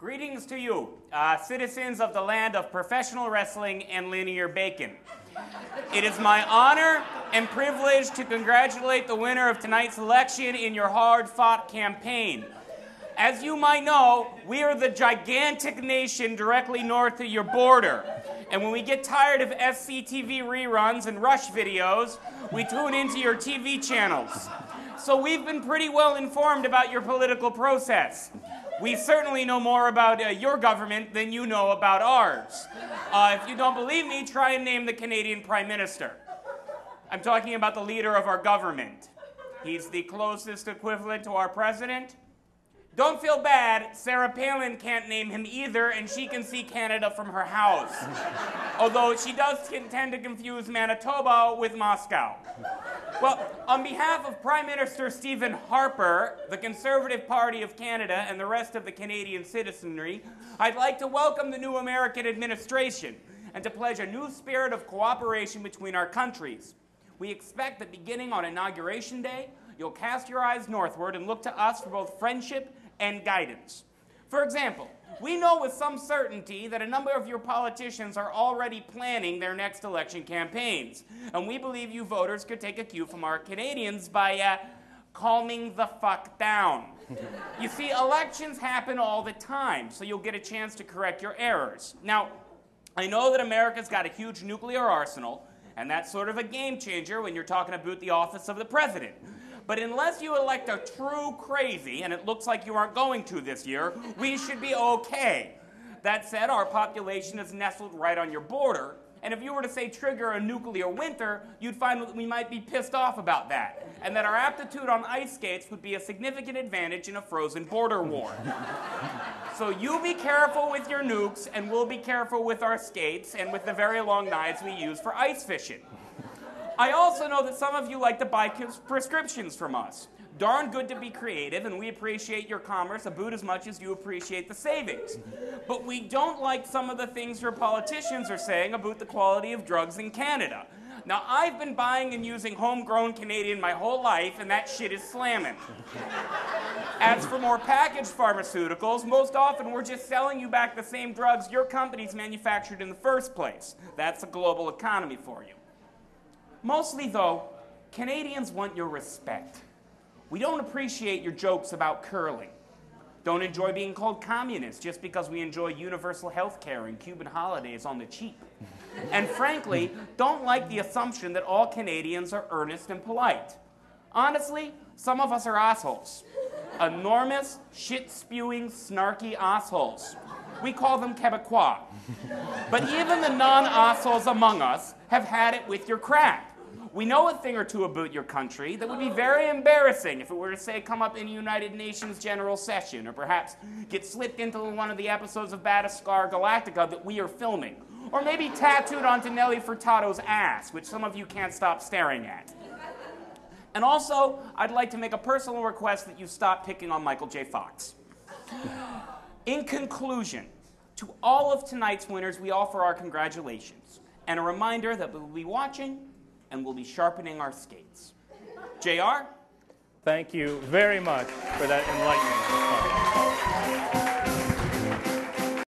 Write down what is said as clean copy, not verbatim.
Greetings to you, citizens of the land of professional wrestling and linear bacon. It is my honor and privilege to congratulate the winner of tonight's election in your hard-fought campaign. As you might know, we are the gigantic nation directly north of your border. And when we get tired of SCTV reruns and Rush videos, we tune into your TV channels. So we've been pretty well informed about your political process. We certainly know more about your government than you know about ours. If you don't believe me, try and name the Canadian Prime Minister. I'm talking about the leader of our government. He's the closest equivalent to our president. Don't feel bad, Sarah Palin can't name him either, and she can see Canada from her house. Although she does tend to confuse Manitoba with Moscow. Well, on behalf of Prime Minister Stephen Harper, the Conservative Party of Canada, and the rest of the Canadian citizenry, I'd like to welcome the new American administration and to pledge a new spirit of cooperation between our countries. We expect that beginning on Inauguration Day, you'll cast your eyes northward and look to us for both friendship and guidance. For example, we know with some certainty that a number of your politicians are already planning their next election campaigns, and we believe you voters could take a cue from our Canadians by calming the fuck down. You see, elections happen all the time, so you'll get a chance to correct your errors. Now, I know that America's got a huge nuclear arsenal, and that's sort of a game changer when you're talking about the office of the president. But unless you elect a true crazy, and it looks like you aren't going to this year, we should be okay. That said, our population is nestled right on your border, and if you were to, say, trigger a nuclear winter, you'd find that we might be pissed off about that, and that our aptitude on ice skates would be a significant advantage in a frozen border war. So you be careful with your nukes, and we'll be careful with our skates and with the very long knives we use for ice fishing. I also know that some of you like to buy prescriptions from us. Darn good to be creative, and we appreciate your commerce about as much as you appreciate the savings. But we don't like some of the things your politicians are saying about the quality of drugs in Canada. Now, I've been buying and using homegrown Canadian my whole life, and that shit is slamming. As for more packaged pharmaceuticals, most often we're just selling you back the same drugs your companies manufactured in the first place. That's a global economy for you. Mostly, though, Canadians want your respect. We don't appreciate your jokes about curling. Don't enjoy being called communists just because we enjoy universal health care and Cuban holidays on the cheap. And frankly, don't like the assumption that all Canadians are earnest and polite. Honestly, some of us are assholes. Enormous, shit-spewing, snarky assholes. We call them Quebecois. But even the non-assholes among us have had it with your crap. We know a thing or two about your country that would be very embarrassing if it were to, say, come up in United Nations General Session, or perhaps get slipped into one of the episodes of Battlestar Galactica that we are filming, or maybe tattooed onto Nelly Furtado's ass, which some of you can't stop staring at. And also, I'd like to make a personal request that you stop picking on Michael J. Fox. In conclusion, to all of tonight's winners, we offer our congratulations, and a reminder that we'll be watching and we'll be sharpening our skates. JR? Thank you very much for that enlightening response.